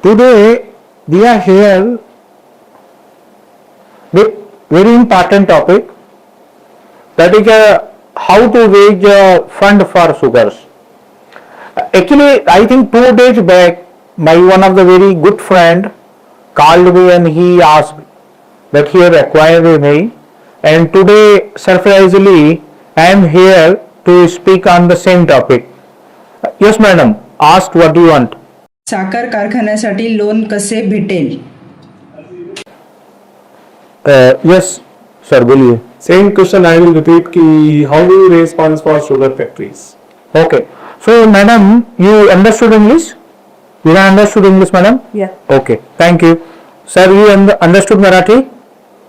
Today we are here with very important topic, that is how to raise a fund for sugars. Actually, I think 2 days back, my one of the very good friend called me and he asked that he had acquired me, and today surprisingly I am here to speak on the same topic. Yes, madam. Ask what you want. साखर कारखान्यासाठी loan कसे भेटेल? Yes, sir. बोलिए. Same question I will repeat कि how do you raise funds for sugar factories? Okay. So, madam, you understood English? You understood English, madam? Yeah. Okay. Thank you. Sir, you understood Marathi?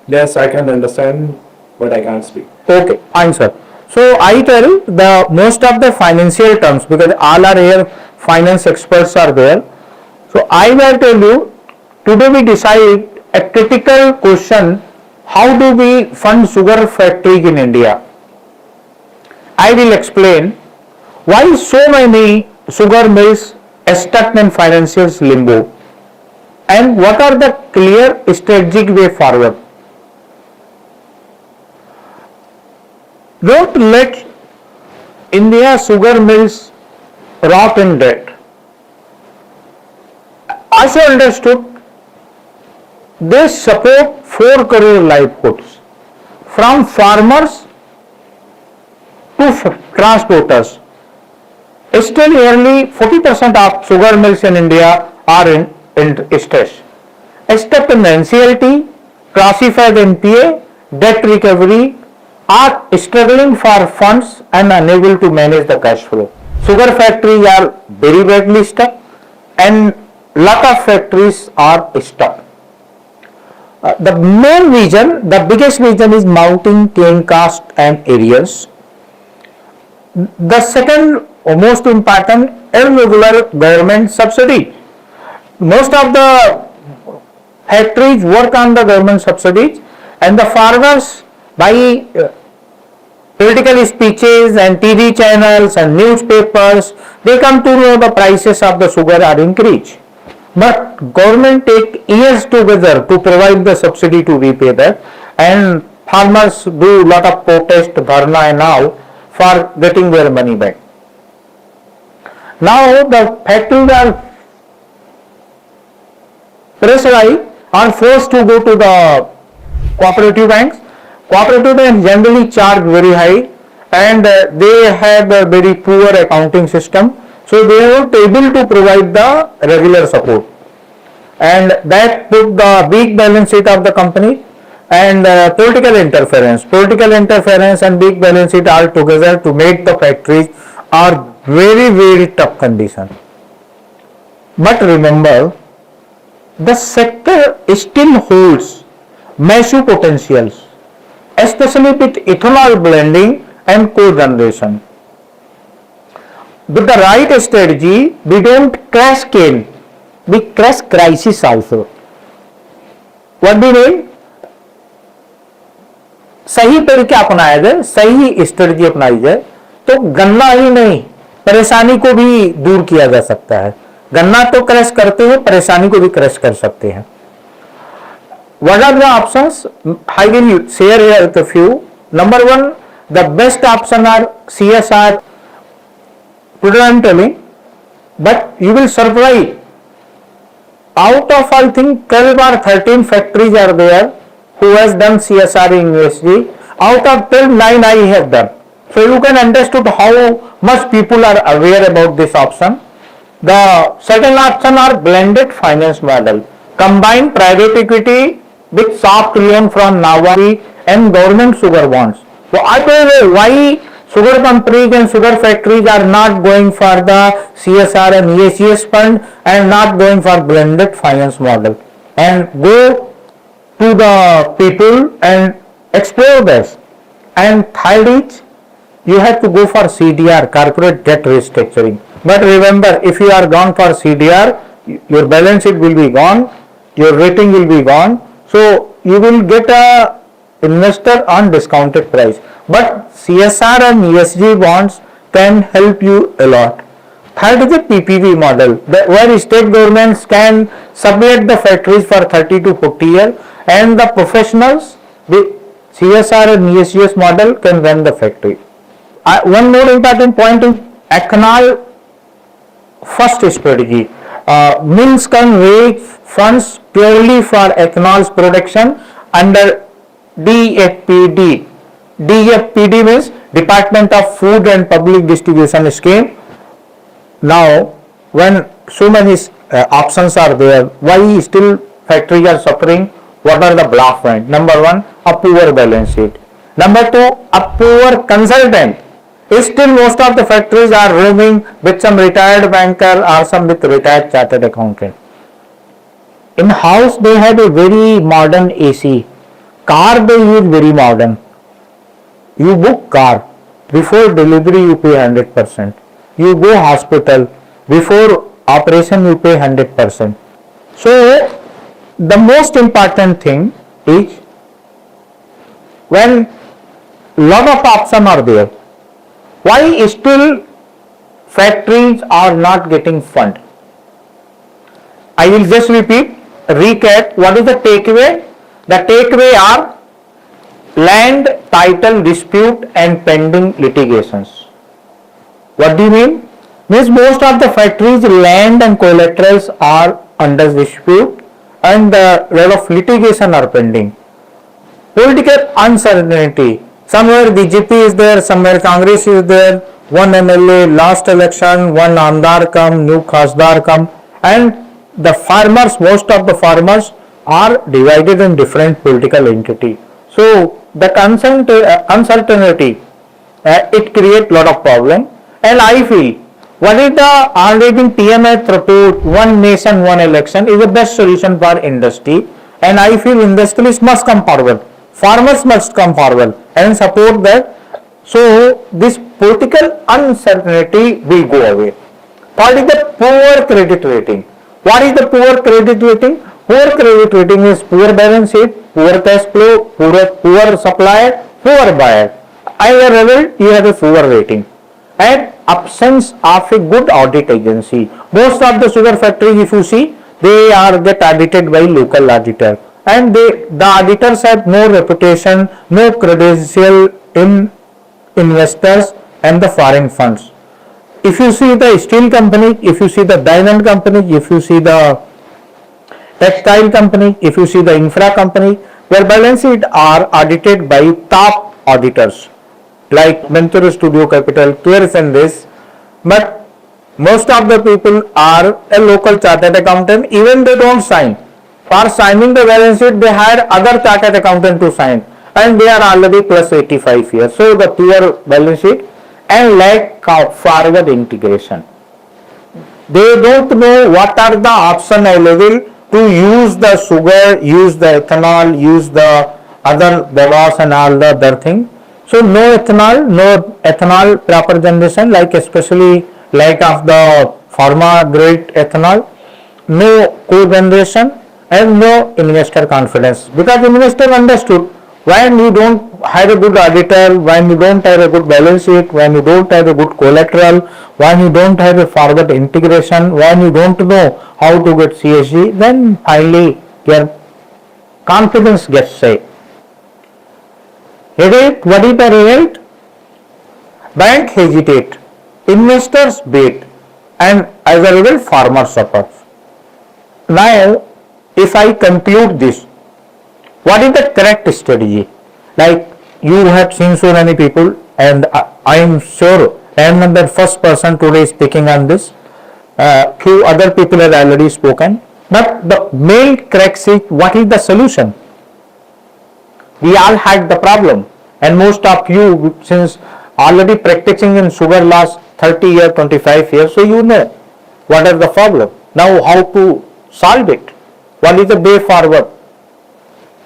Yes, I can understand, but I can't speak. Okay. Fine, sir. So, I tell the most of the financial terms, because all are here, finance experts are there. So, I will tell you, today we decide a critical question, how do we fund sugar factories in India? I will explain why so many sugar mills are stuck in financial limbo and what are the clear strategic way forward. Don't let India sugar mills rot in debt. Also understood, they support 4 crore livelihoods from farmers to transporters. Still nearly 40% of sugar mills in India are in stress. Except in NCLT, classified NPA, debt recovery are struggling for funds and unable to manage the cash flow. Sugar factories are very badly stuck and lot of factories are stuck. The main reason, the biggest reason is mounting cane cost and arrears. The second most important, irregular government subsidy. Most of the factories work on the government subsidies and the farmers by political speeches and TV channels and newspapers, they come to know the prices of the sugar are increased. But government take years together to provide the subsidy to repay that, and farmers do lot of protest, dharna and all for getting their money back. Now the factories are pressurized, are forced to go to the cooperative banks. Cooperative banks generally charge very high and they have a very poor accounting system. So they are not able to provide the regular support, and that put the big balance sheet of the company and political interference and big balance sheet all together to make the factories are very tough condition. But remember, the sector still holds massive potentials, especially with ethanol blending and co-generation. With the right strategy, we don't crash cane, we crash crisis also. What do you mean? सही तरीके अपनाया जाए, सही strategy अपनाई जाए तो गन्ना ही नहीं, परेशानी को भी दूर किया जा सकता है. गन्ना तो क्रश करते हैं, परेशानी को भी क्रश कर सकते हैं. What are the options? I will share here with a few. Number one, the best option are CSR. Today I am telling, but you will surprise. Out of I think 12 or 13 factories are there who has done CSR in USG. Out of 12, 9 I have done. So you can understand how much people are aware about this option. The second option are blended finance model. Combine private equity with soft loan from Nawari and government sugar bonds. So I don't know why sugar companies and sugar factories are not going for the CSR and EACS fund and not going for blended finance model, and go to the people and explore this. And third is, you have to go for CDR, corporate debt restructuring. But remember, if you are gone for CDR, your balance sheet will be gone, your rating will be gone, so you will get a investor on discounted price. But CSR and ESG bonds can help you a lot. Third is the PPP model, where state governments can sublet the factories for 30 to 40 years, and the professionals with CSR and ESGS model can run the factory. One more important point is ethanol first strategy. Mills can raise funds purely for ethanol production under DFPD. DFPD means Department of Food and Public Distribution Scheme. Now, when so many options are there, why still factories are suffering? What are the block points? Number one, a poor balance sheet. Number two, a poor consultant. Still most of the factories are roaming with some retired banker or some with retired chartered accountant. In house they have a very modern AC. Car they use very modern. You book car, before delivery you pay 100%. You go hospital, before operation you pay 100%. So the most important thing is when lot of options are there, why still factories are not getting fund? I will just repeat, recap. What is the takeaway? The takeaway are land title dispute and pending litigations. What do you mean? Means most of the factories land and collaterals are under dispute and the lot of litigation are pending. Political uncertainty. Somewhere BJP is there, somewhere Congress is there, one MLA last election, one Amdar come, new Khasdar come, and the farmers, most of the farmers are divided in different political entity. So the uncertainty, it creates lot of problem. And I feel, what is the already TMI proposed one nation, one election is the best solution for industry, and I feel industries must come forward. Farmers must come forward and support that. So this political uncertainty will go away. What is the poor credit rating? What is the poor credit rating? Poor credit rating is poor balance sheet, poor cash flow, poor supplier, poor buyer. As a result, you have a poor rating. And absence of a good audit agency. Most of the sugar factories, if you see, they are get audited by local auditor. And the auditors have no reputation, no credential in investors and the foreign funds. If you see the steel company, if you see the diamond company, if you see the textile company, if you see the infra company, their balance sheet are audited by top auditors like Ventura Studio Capital, Clears and this. But most of the people are a local chartered accountant, even they don't sign. For signing the balance sheet, they hire other chartered accountant to sign, and they are already plus 85 years. So the poor balance sheet and lack of forward integration. They don't know what are the options available to use the sugar, use the ethanol, use the other bagasse and all the other thing. So no ethanol proper generation, like especially lack of the pharma grade ethanol, no co-generation, and no investor confidence, because investor understood when you don't have a good auditor, when you don't have a good balance sheet, when you don't have a good collateral, when you don't have a forward integration, when you don't know how to get CSG, then finally your confidence gets shaken. What is the result? Bank hesitate, investors bait, and as a result farmer suffers. Now, if I conclude this, what is the correct strategy? Like you have seen so many people, and I am sure I am not the first person today speaking on this. Few other people have already spoken, but the main crux is what is the solution? We all had the problem, and most of you since already practicing in sugar last 30 years, 25 years, so you know what is the problem. Now how to solve it? What is the way forward?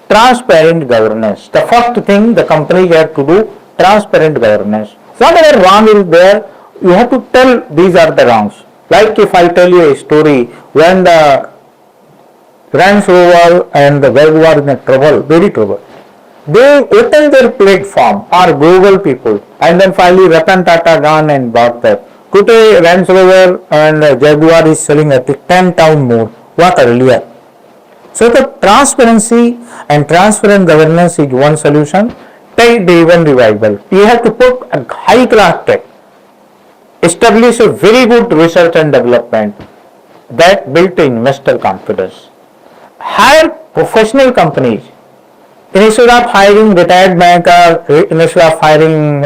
Transparent governance. The first thing the company have to do, transparent governance. Whatever wrong is there, you have to tell these are the wrongs. Like if I tell you a story, when the Range Rover and the Web were in trouble, very trouble, they opened their platform, or global people, and then finally Ratan Tata gone and bought that. Today, Range Rover and Jaguar is selling at 10 times more what earlier. So the transparency and transparent governance is one solution. Tech-driven revival. You have to put a high-class tech. Establish a very good research and development that built investor confidence. Hire professional companies. Instead of hiring retired banker, instead of hiring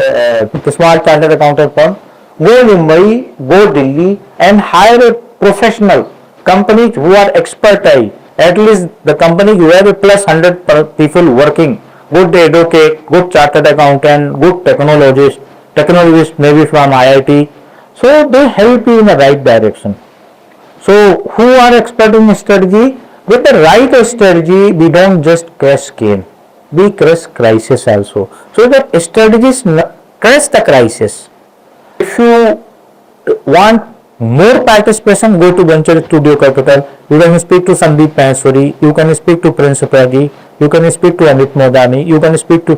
smart chartered accountant firm, go Mumbai, go Delhi and hire a professional companies who are expertise. At least the company who have a plus 100 people working, good advocate, good chartered accountant, good technologist maybe from IIT. So they help you in the right direction. So who are expert in strategy? With the right strategy, we don't just crush gain, we crush crisis also. So the strategies crush the crisis. If you want more participation, go to Venture Studio Capital. You can speak to Sandeep Maheshwari, you can speak to Prince Pragi, you can speak to Amit Modani, you can speak to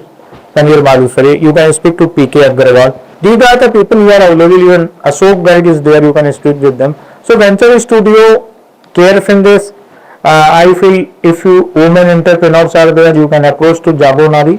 Tanvir Madhusari, you can speak to PK Agarwal. These are the people who are available. Even Ashok Garg is there, you can speak with them. So Venture Studio cares in this. I feel if you women entrepreneurs are there, you can approach to Jabo Nari.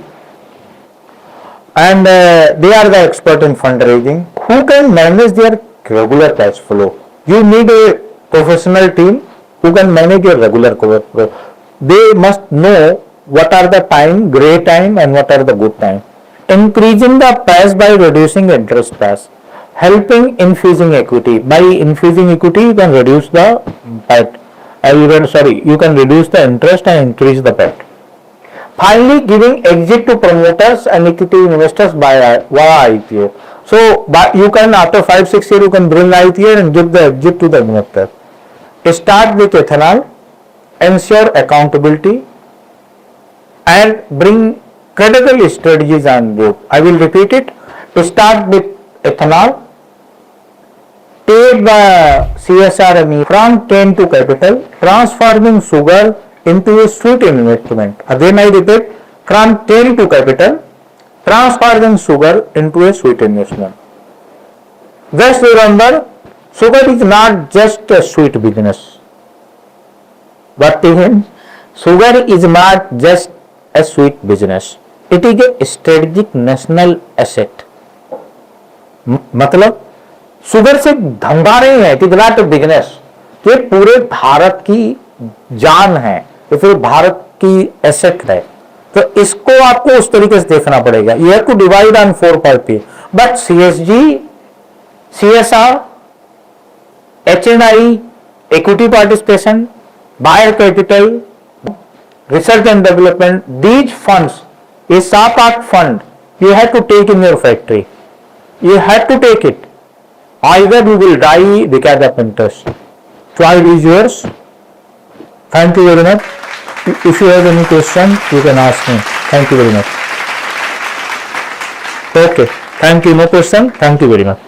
And they are the expert in fundraising who can manage their regular cash flow. You need a professional team who can manage your regular cash flow. They must know what are the time, grey time and what are the good time. Increasing the pass by reducing interest pass. Helping infusing equity. By infusing equity, you can reduce the PAT. You can reduce the interest and increase the PAT. Finally, giving exit to promoters and equity investors via IPO. So, you can after 5-6 years you can bring IPO and give the exit to the investor. Start with ethanol, ensure accountability, and bring credible strategies on board. I will repeat it. To start with ethanol, take the CSR from 10 to capital, transforming sugar into a sweet investment. Again I repeat, from 10 to capital, transforming sugar into a sweet investment. Just remember, sugar is not just a sweet business. But sugar is not just a sweet business. It is a strategic national asset. मतलब sugar से धंधा नहीं है, it is not a business. ये पूरे भारत की जान है, ये फिर भारत की एसेट है. तो इसको आपको उस तरीके से देखना पड़ेगा. You have to divide on 4 party. But CSG, CSR, HNI, equity participation, buyer capital, research and development, these funds is SAPAT fund. You have to take in your factory. You have to take it. Either you will die because of interest. Choice is yours. Thank you very much. If you have any question, you can ask me. Thank you very much. Okay. Thank you. No question. Thank you very much.